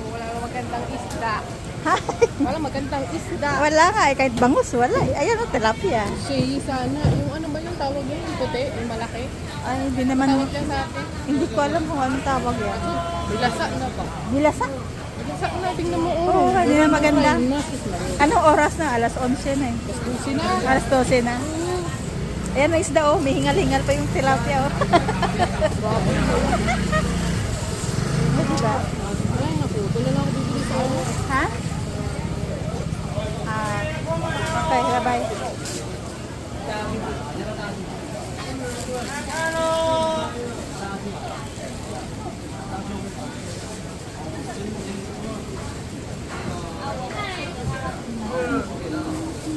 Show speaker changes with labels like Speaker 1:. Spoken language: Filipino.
Speaker 1: Wala magandang isda. Wala magandang isda.
Speaker 2: Wala nga eh, kahit bangus, wala eh. Ayan o, tilapia.
Speaker 1: Shay sana. Yung ano ba yung tawag yun? Yung puti, yung malaki.
Speaker 2: Ay, hindi naman,
Speaker 1: Tawag yan sa atin.
Speaker 2: hindi ko alam kung anong tawag yan.
Speaker 1: Bilasa na ba?
Speaker 2: Nilasa?
Speaker 1: Bilasa na. Tingnan mo.
Speaker 2: Oo, hindi na maganda.
Speaker 1: Ay, nasis na rin.
Speaker 2: Anong oras na? Alas 11 na eh.
Speaker 1: Gusto na.
Speaker 2: Alas 12 na. Ayan ang isda oh, may hingal-hingal pa yung tilapia oh. Diba?
Speaker 1: Ay, naku. Tuloy na ako bibili sa ano.
Speaker 2: Ha? Okay, bye-bye.